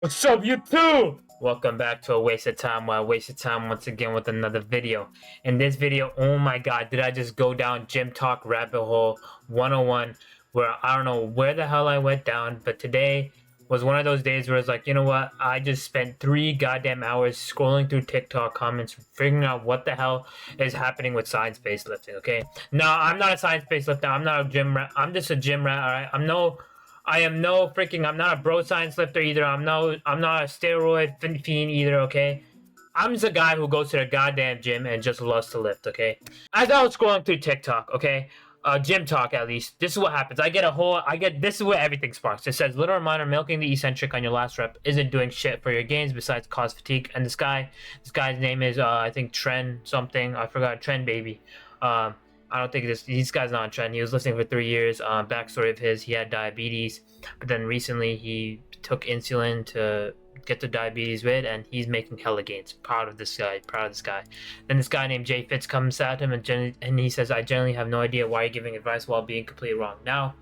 What's up, YouTube? Welcome back to A Waste of Time, where I wasted time once again with another video. In this video, oh my god, did I just go down Gym Talk rabbit hole 101, where I don't know where the hell I went down, but today was one of those days where it's like, you know what, I just spent 3 goddamn hours scrolling through TikTok comments, figuring out what the hell is happening with science-based lifting, okay? No, I'm not a science-based lifter, I'm not a gym rat, I'm just a gym rat, alright? I'm not a bro science lifter either. I'm not a steroid fiend either, okay? I'm just a guy who goes to the goddamn gym and just loves to lift, okay? As I was scrolling through TikTok, okay? Gym talk at least. This is what happens. This is where everything sparks. It says, little reminder, milking the eccentric on your last rep isn't doing shit for your gains besides cause fatigue. And this guy's name is, I think Trend something. I forgot, Trend Baby. I don't think this guy's not on Trend. He was lifting for 3 years. Backstory of his, he had diabetes, but then recently he took insulin to get the diabetes rid, and he's making hella gains. Proud of this guy. Then this guy named Jay Fitz comes at him, and he says, I generally have no idea why you're giving advice while being completely wrong. Now,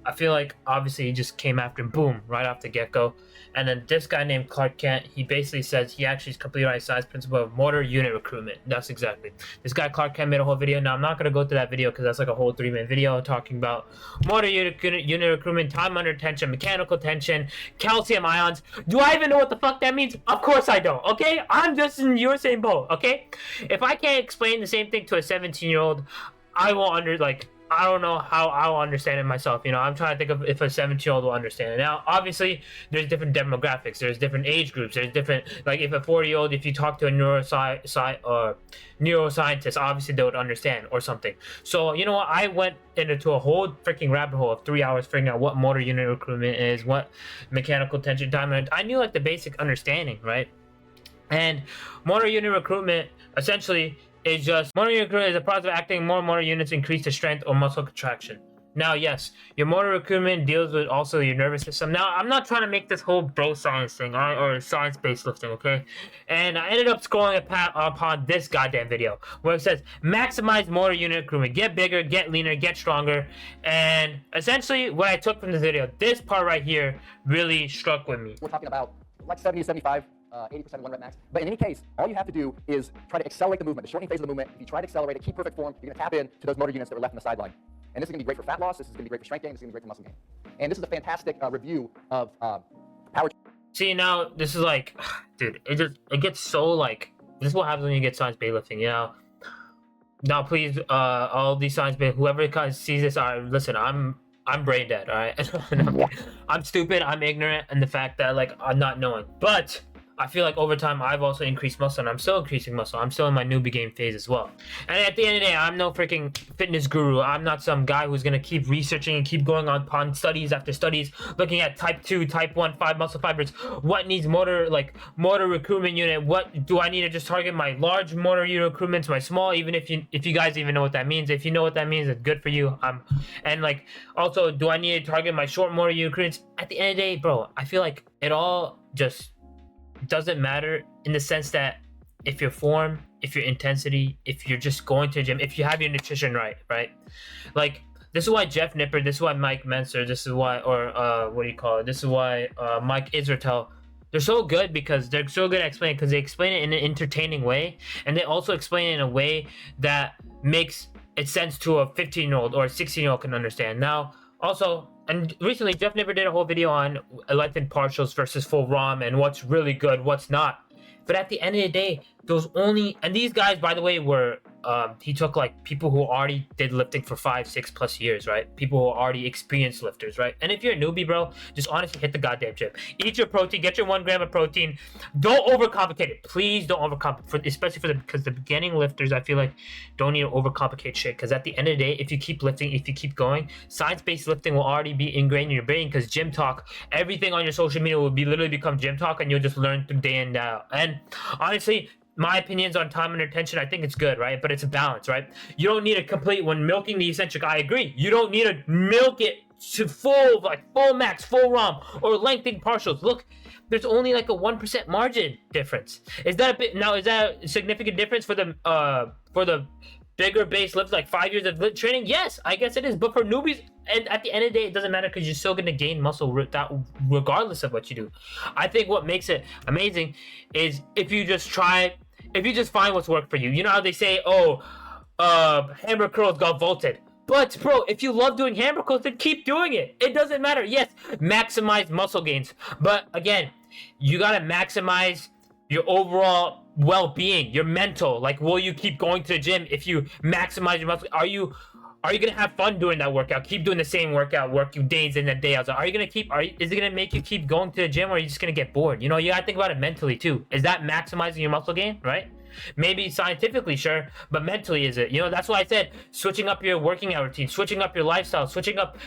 I feel like obviously he just came after him, boom, right off the get-go. And then this guy named Clark Kent, he basically says he actually is completely right science principle of motor unit recruitment. That's exactly. This guy Clark Kent made a whole video. Now I'm not gonna go through that video because that's like a whole 3-minute video talking about motor unit recruitment, time under tension, mechanical tension, calcium ions. Do I even know what the fuck that means? Of course I don't. Okay, I'm just in your same boat. Okay, if I can't explain the same thing to a 17-year-old, I don't know how I'll understand it myself. You know, I'm trying to think of if a 17-year-old will understand it. Now, obviously, there's different demographics. There's different age groups. There's different, like, if a 40-year-old, if you talk to a neuroscientist, obviously they would understand or something. So, you know what? I went into a whole freaking rabbit hole of 3 hours figuring out what motor unit recruitment is, what mechanical tension time. I knew, like, the basic understanding, right? And motor unit recruitment, essentially, motor unit recruitment is a process of acting more motor units increase the strength or muscle contraction. Now, yes, your motor recruitment deals with also your nervous system. Now, I'm not trying to make this whole bro science thing or science-based lifting, okay? And I ended up scrolling upon this goddamn video where it says, maximize motor unit recruitment. Get bigger, get leaner, get stronger. And essentially, what I took from this video, this part right here really struck with me. We're talking about like 70 to 75, 80% one rep max. But in any case, all you have to do is try to accelerate the movement, the shortening phase of the movement. If you try to accelerate it, keep perfect form, you're going to tap into those motor units that were left on the sideline. And this is going to be great for fat loss. This is going to be great for strength gain. This is going to be great for muscle gain. And this is a fantastic review of power. See, now this is like, dude, it gets so like, this is what happens when you get science-based lifting, you know? Now, please, all these science-based, whoever sees this, listen, I'm brain dead, all right? I'm stupid, I'm ignorant, and the fact that, like, I'm not knowing. But I feel like over time, I've also increased muscle, and I'm still increasing muscle. I'm still in my newbie game phase as well. And at the end of the day, I'm no freaking fitness guru. I'm not some guy who's gonna keep researching and keep going upon studies after studies, looking at type 2, type 1, 5 muscle fibers. What needs motor recruitment unit? What do I need to just target my large motor unit recruitments, my small, even if you guys even know what that means. If you know what that means, it's good for you. And like, also, do I need to target my short motor unit recruitments? At the end of the day, bro, I feel like it all just doesn't matter in the sense that if your form, if your intensity, if you're just going to the gym, if you have your nutrition right? Like, this is why Jeff Nipper, this is why Mike Menser, this is why, this is why Mike Israetel, they're so good because they're so good at explaining, because they explain it in an entertaining way, and they also explain it in a way that makes it sense to a 15-year-old or a 16-year-old can understand. Now, also, and recently, Jeff Nipper did a whole video on lengthened partials versus full ROM and what's really good, what's not. But at the end of the day, and these guys, by the way, were, he took like people who already did lifting for 5-6+ years, right? People who are already experienced lifters, right? And if you're a newbie, bro, just honestly hit the goddamn gym. Eat your protein, get your 1 gram of protein. Don't overcomplicate it. Please don't overcomplicate, especially because the beginning lifters, I feel like, don't need to overcomplicate shit. Because at the end of the day, if you keep lifting, if you keep going, science-based lifting will already be ingrained in your brain, because gym talk, everything on your social media will literally become gym talk, and you'll just learn through day in, day out. And honestly, my opinions on time under tension, I think it's good, right? But it's a balance, right? You don't need to complete when milking the eccentric. I agree. You don't need to milk it to full max, full ROM, or lengthening partials. Look, there's only like a 1% margin difference. Is that a significant difference for the bigger base lift, like 5 years of training? Yes, I guess it is. But for newbies, and at the end of the day, it doesn't matter because you're still gonna gain muscle that regardless of what you do. I think what makes it amazing is if you just find what's worked for you. You know how they say, oh, hammer curls got vaulted. But bro, if you love doing hammer curls, then keep doing it. It doesn't matter. Yes, maximize muscle gains. But again, you gotta maximize your overall well-being, your mental. Like, will you keep going to the gym if you maximize your muscle? Are you gonna have fun doing that workout? Keep doing the same workout, work you days in and day out. Are you gonna is it gonna make you keep going to the gym, or are you just gonna get bored? You know, you gotta think about it mentally too. Is that maximizing your muscle gain, right? Maybe scientifically, sure, but mentally, is it? You know, that's why I said switching up your working out routine, switching up your lifestyle, switching up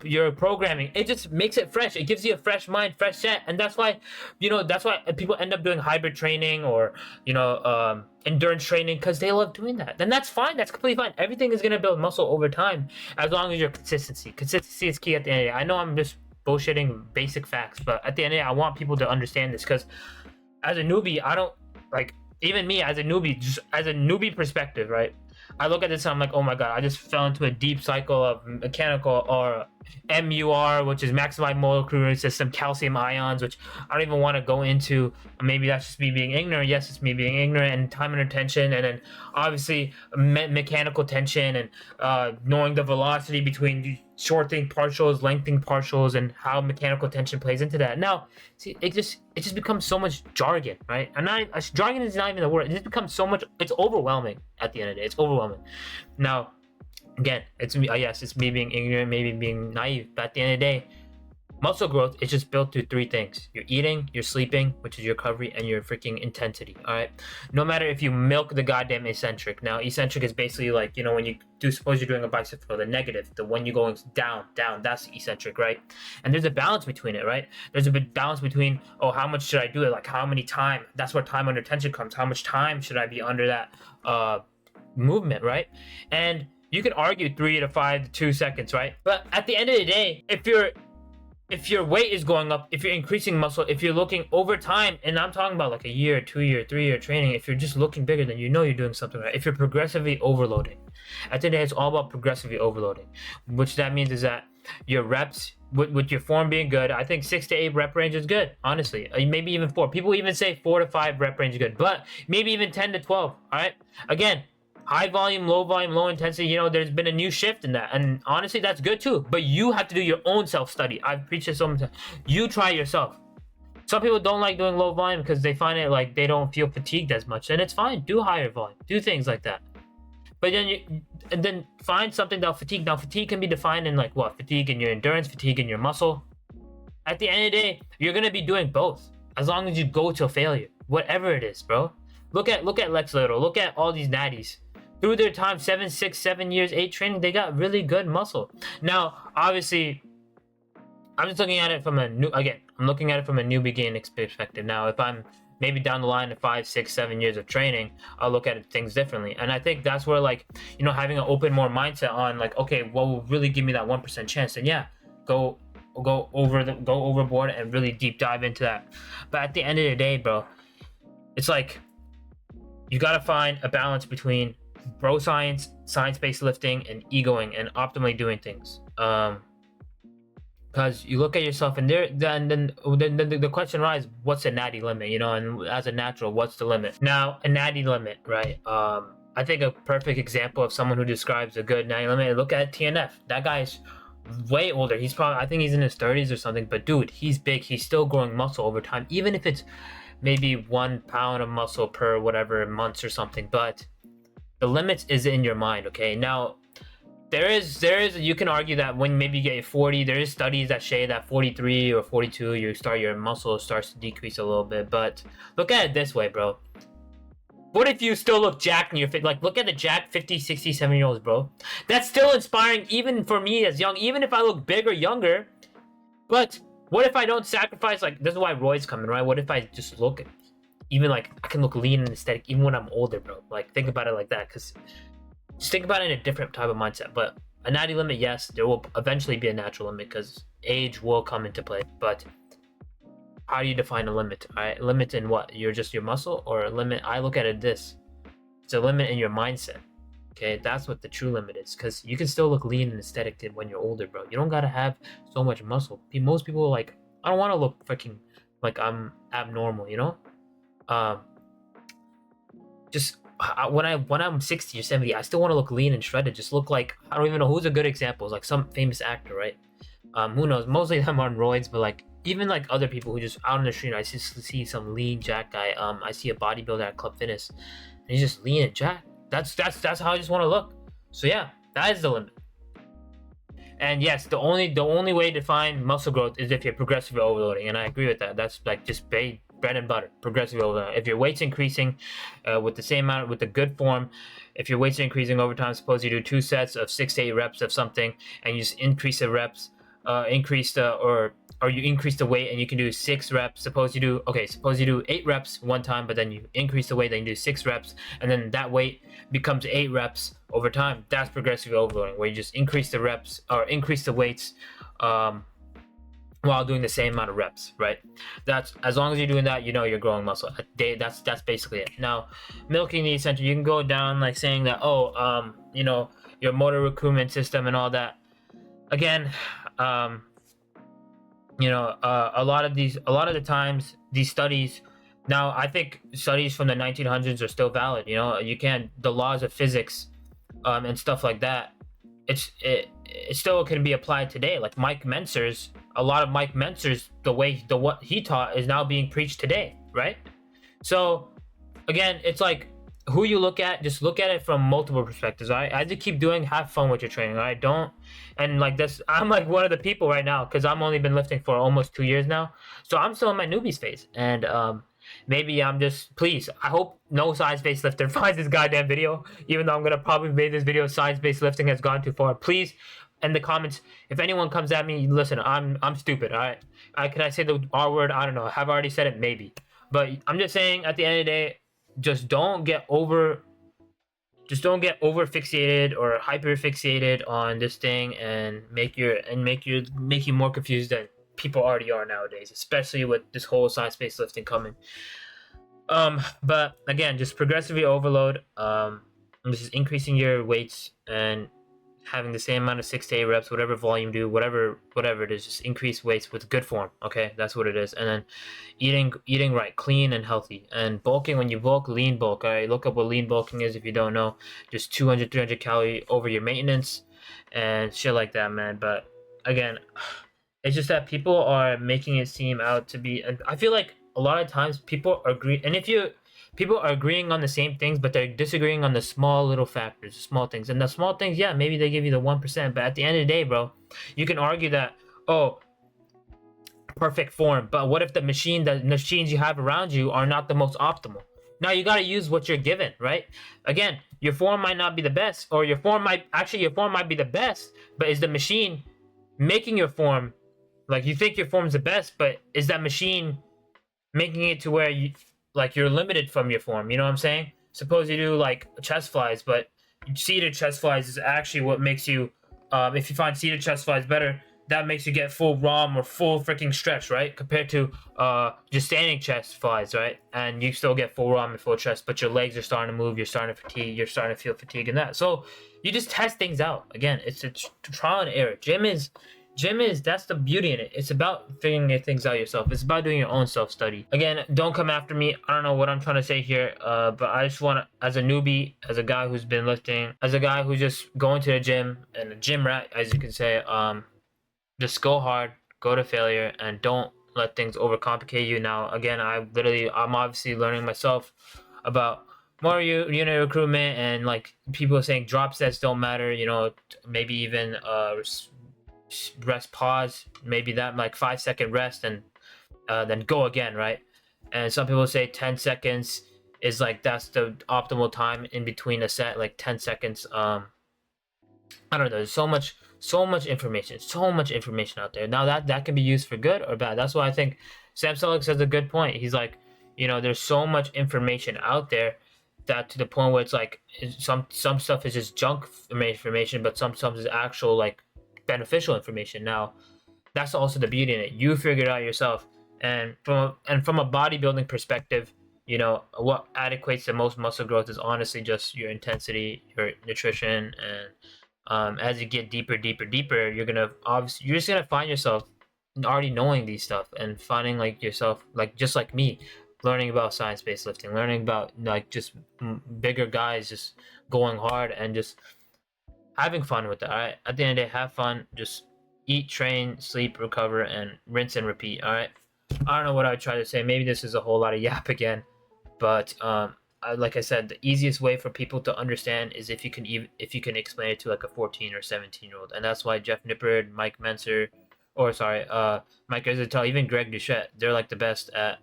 your programming. It just makes it fresh. It gives you a fresh mind, fresh set, and that's why, you know, that's why people end up doing hybrid training or, you know, endurance training, because they love doing that. Then that's fine. That's completely fine. Everything is gonna build muscle over time as long as your consistency. Consistency is key at the end of the day. I know I'm just bullshitting basic facts, but at the end of the day, I want people to understand this, because as a newbie, I don't like. Even me as a newbie, just as a newbie perspective, right? I look at this and I'm like, oh my god, I just fell into a deep cycle of mechanical or MUR, which is maximized molecular system, calcium ions, which I don't even want to go into. Maybe that's just me being ignorant. Yes, it's me being ignorant, and time under tension, and then obviously mechanical tension, and knowing the velocity between shortening partials, lengthening partials, and how mechanical tension plays into that. Now, see, it just becomes so much jargon, right? Jargon is not even the word. It just becomes so much. It's overwhelming at the end of the day. It's overwhelming. Now, again, it's me. Yes, it's me being ignorant, maybe being naive. But at the end of the day, muscle growth is just built through three things: your eating, your sleeping, which is your recovery, and your freaking intensity. All right. No matter if you milk the goddamn eccentric. Now, eccentric is basically like, you know, when you suppose you're doing a bicep curl, the negative, the one you're going down, that's the eccentric, right? And there's a balance between it, right? There's a bit balance between, oh, how much should I do it? Like, how many time? That's where time under tension comes. How much time should I be under that movement, right? And you can argue 3 to 5 to 2 seconds, right? But at the end of the day, if your weight is going up, if you're increasing muscle, if you're looking over time, and I'm talking about like a year, 2 year, 3 year training, if you're just looking bigger, then you know you're doing something right. If you're progressively overloading, at the end of the day, it's all about progressively overloading, which that means is that your reps, with your form being good, I think 6 to 8 rep range is good, honestly. Maybe even 4. People even say 4 to 5 rep range is good, but maybe even 10 to 12. All right. Again, high volume, low intensity, you know, there's been a new shift in that. And honestly, that's good too. But you have to do your own self-study. I've preached this so many times. You try yourself. Some people don't like doing low volume because they find it like they don't feel fatigued as much. And it's fine. Do higher volume. Do things like that. But then find something that'll fatigue. Now, fatigue can be defined in like what? Fatigue in your endurance, fatigue in your muscle. At the end of the day, you're going to be doing both. As long as you go to failure. Whatever it is, bro. Look at Lex Little. Look at all these natties. Through their time, 7, 6, 7 years, 8 training, they got really good muscle. Now, obviously, I'm just looking at it from I'm looking at it from a newbie gain perspective. Now, if I'm maybe down the line of 5, 6, 7 years of training, I'll look at things differently. And I think that's where, like, you know, having an open more mindset on like, okay, what will really give me that 1% chance? And yeah, go overboard and really deep dive into that. But at the end of the day, bro, it's like you gotta find a balance between bro science, science-based lifting, and egoing and optimally doing things. Because you look at yourself and then the question arises, what's a natty limit? You know, and as a natural, what's the limit? Now, a natty limit, right? I think a perfect example of someone who describes a good natty limit. Look at TNF. That guy's way older. He's probably, I think he's in his 30s or something. But dude, he's big. He's still growing muscle over time, even if it's maybe 1 pound of muscle per whatever months or something. But the limits is in your mind, okay? Now, there is you can argue that when maybe you get 40, there is studies that say that 43 or 42, your muscle starts to decrease a little bit. But look at it this way, bro. What if you still look jacked in your fit? Like, look at the jacked 50, 60, 70-year-olds, bro. That's still inspiring even for me as young, even if I look big or younger. But what if I don't sacrifice? Like, this is why Roy's coming, right? What if I just look even like I can look lean and aesthetic even when I'm older, bro? Like, think about it like that, because just think about it in a different type of mindset. But a natty limit, yes, there will eventually be a natural limit because age will come into play. But how do you define a limit? All right, limit in what? You're just your muscle, or a limit? I look at it this: it's a limit in your mindset. Okay, that's what the true limit is. Because you can still look lean and aesthetic when you're older, bro. You don't gotta have so much muscle. Most people are like, I don't want to look freaking like I'm abnormal, you know. Um, just when I'm 60 or 70, I still want to look lean and shredded. Just look like, I don't even know who's a good example. It's like some famous actor, right? Who knows? Mostly them on roids, but like even like other people who just out on the street, I just see some lean jack guy. I see a bodybuilder at Club Fitness, and he's just lean and jack. That's how I just want to look. So yeah, that is the limit. And yes, the only way to find muscle growth is if you're progressively overloading, and I agree with that. That's like just bread and butter, progressive overloading. If your weight's increasing with the same amount, with the good form, if your weight's increasing over time, suppose you do 2 sets of 6 to 8 reps of something, and you just increase the reps, or you increase the weight and you can do 6 reps. Suppose you do 8 reps one time, but then you increase the weight, then you do 6 reps, and then that weight becomes 8 reps over time. That's progressive overloading, where you just increase the reps or increase the weights while doing the same amount of reps, right? That's, as long as you're doing that, you know you're growing muscle. That's basically it. Now, milking the essential, you can go down like saying that, you know, your motor recruitment system and all that. Again, you know, a lot of the times these studies, now I think studies from the 1900s are still valid. You know, you can't, the laws of physics and stuff like that, it still can be applied today. Like Mike Mentzer's, a lot of Mike Mentzer's, what he taught is now being preached today, right? So again, it's like, who you look at, just look at it from multiple perspectives. All right, I just keep doing, have fun with your training. All right, don't, and like this, I'm like one of the people right now, because I'm only been lifting for almost 2 years now, so I'm still in my newbies phase. And maybe I'm just, please, I hope no science-based lifter finds this goddamn video, even though I'm gonna probably make this video, science-based lifting has gone too far. Please, in the comments, if anyone comes at me, listen, I'm stupid. All right, can I say the R word? I don't know. Have I already said it? Maybe. But I'm just saying, at the end of the day, just don't get over fixated or hyper fixated on this thing and make you more confused than people already are nowadays, especially with this whole science-based lifting coming. But again, just progressively overload. This is increasing your weights and having the same amount of 6 to 8 reps, whatever volume do, whatever it is, just increase weights with good form. Okay, that's what it is. And then eating right, clean and healthy, and bulking. When you bulk, lean bulk. All right, look up what lean bulking is if you don't know. Just 200-300 calorie over your maintenance and shit like that, man. But again, it's just that people are making it seem out to be, and I feel like a lot of times people agree, and people are agreeing on the same things, but they're disagreeing on the small little factors, the small things. And the small things, yeah, maybe they give you the 1%, but at the end of the day, bro, you can argue that, oh, perfect form, but what if the machines you have around you are not the most optimal? Now you got to use what you're given, right? Again, your form might not be the best, or your form might be the best, but is the machine making your form, like, you think your form's the best, but is that machine making it to where you're limited from your form? You know what I'm saying? Suppose you do like chest flies, but seated chest flies is actually what makes you, if you find seated chest flies better, that makes you get full ROM or full freaking stretch, right? Compared to just standing chest flies, right? And you still get full ROM and full chest, but your legs are starting to move, you're starting to fatigue, you're starting to feel fatigue and that. So you just test things out. Again, it's a trial and error. Gym is, that's the beauty in it. It's about figuring things out yourself. It's about doing your own self-study. Again, don't come after me. I don't know what I'm trying to say here, but I just want to, as a newbie, as a guy who's been lifting, as a guy who's just going to the gym, and a gym rat, as you can say, just go hard, go to failure, and don't let things overcomplicate you. Now, again, I'm obviously learning myself about more unit recruitment, and like people are saying drop sets don't matter, you know, maybe even rest pause, maybe that, like 5-second rest, and then go again, right? And some people say 10 seconds is like, that's the optimal time in between a set, like 10 seconds. I don't know, there's so much information out there. Now that can be used for good or bad. That's why I think Sam Sulek says a good point. He's like, you know, there's so much information out there that to the point where it's like some stuff is just junk information, but some stuff is actual like beneficial information. Now that's also the beauty in it. You figure it out yourself. And from a bodybuilding perspective, You know, what adequates the most muscle growth is honestly just your intensity, your nutrition, and as you get deeper, you're just gonna find yourself already knowing these stuff and finding like yourself like just like me, learning about science-based lifting, learning about like just bigger guys just going hard and just having fun with it. All right, at the end of the day, have fun. Just eat, train, sleep, recover, and rinse and repeat. All right. I don't know what I would try to say. Maybe this is a whole lot of yap again, but like I said, the easiest way for people to understand is if you can explain it to like a 14 or 17-year-old, and that's why Jeff Nippard, Mike Menser, or sorry, Mike Izzetel, even Greg Duchette, they're like the best at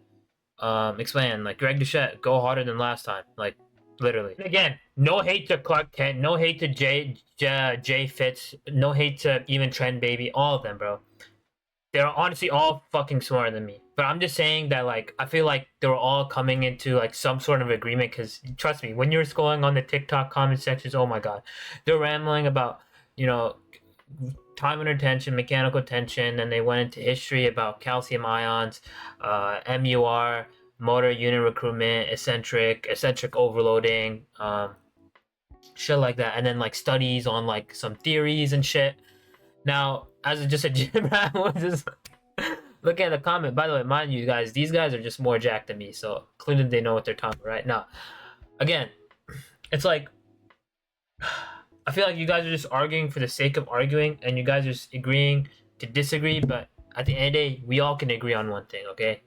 explaining. Like Greg Duchette, go harder than last time, like literally. Again, no hate to Clark Kent, no hate to Jay Fitz, no hate to even Trend Baby, all of them, bro. They're honestly all fucking smarter than me. But I'm just saying that, like, I feel like they were all coming into, like, some sort of agreement. Because, trust me, when you're scrolling on the TikTok comment sections, oh my god. They're rambling about, you know, time under tension, mechanical tension. And they went into history about calcium ions, MUR, motor unit recruitment, eccentric overloading, shit like that. And then, like, studies on, like, some theories and shit. Now, as just a gym rat, just look at the comment. By the way, mind you guys, these guys are just more jacked than me, so clearly they know what they're talking about right now. Again, it's like I feel like you guys are just arguing for the sake of arguing, and you guys are just agreeing to disagree. But at the end of the day, we all can agree on one thing, okay?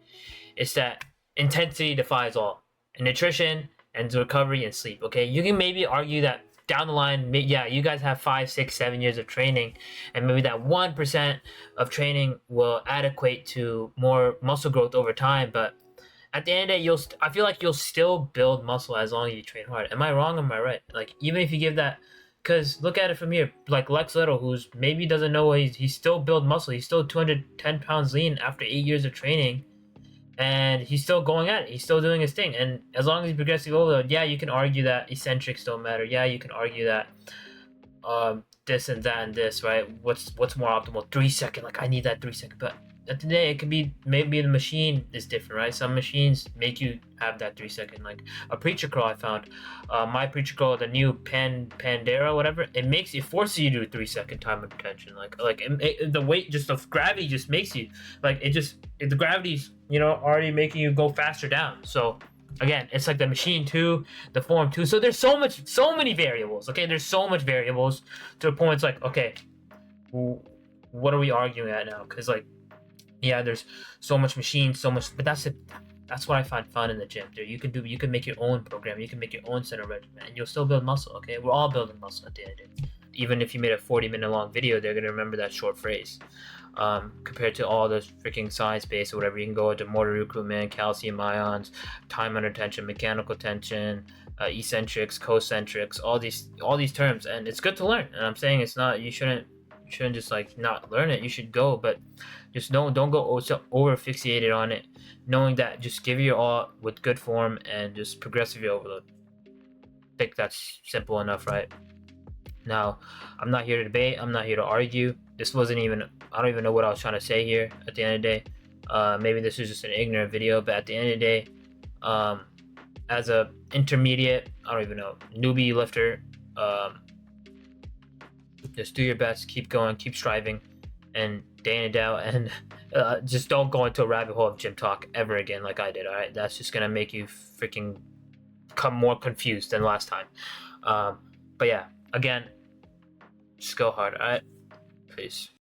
It's that intensity defies all, and nutrition and recovery and sleep. Okay, you can maybe argue that down the line, yeah, you guys have 5, 6, 7 years of training, and maybe that 1% of training will adequate to more muscle growth over time. But at the end of the day, I feel like you'll still build muscle as long as you train hard. Am I wrong? Or am I right? Like even if you give that, because look at it from here, like Lex Little, who's maybe doesn't know he still build muscle. He's still 210 pounds lean after 8 years of training and he's still going at it. He's still doing his thing. And as long as he's progressive overload, yeah, you can argue that eccentrics don't matter. Yeah, you can argue that this and that and this, right? What's more optimal? 3 second. Like I need that 3 second. But at the day, it could be maybe the machine is different, right? Some machines make you have that 3 second. Like a preacher curl I found, my preacher curl, the new Pandera, whatever. It forces you to do a 3 second time of detention. Like the weight, just the gravity, just makes you like the gravity's already making you go faster down. So again, it's like the machine too, the form too. So there's so many variables. Okay, there's so much variables to the point. It's like okay, what are we arguing at now? Because like yeah, there's so much machine, so much, but that's it. That's what I find fun in the gym. There, you can make your own program, you can make your own center regimen, and you'll still build muscle. Okay, we're all building muscle at the end of the day. Even if you made a 40-minute long video, they're gonna remember that short phrase. Compared to all the freaking science-based or whatever, you can go into motor recruitment, calcium ions, time under tension, mechanical tension, eccentrics, concentrics, all these terms, and it's good to learn. And I'm saying it's not, you shouldn't just like not learn it. You should go, but just don't go so over fixated on it. Knowing that, just give your all with good form and just progressively overload. I think that's simple enough, right? Now, I'm not here to debate. I'm not here to argue. This wasn't even, I don't even know what I was trying to say here at the end of the day. Maybe this is just an ignorant video, but at the end of the day, as a intermediate, I don't even know, newbie lifter, just do your best, keep going, keep striving, and day in and out, and just don't go into a rabbit hole of gym talk ever again like I did, alright? That's just gonna make you freaking become more confused than last time. But yeah, again, just go hard, alright? Peace.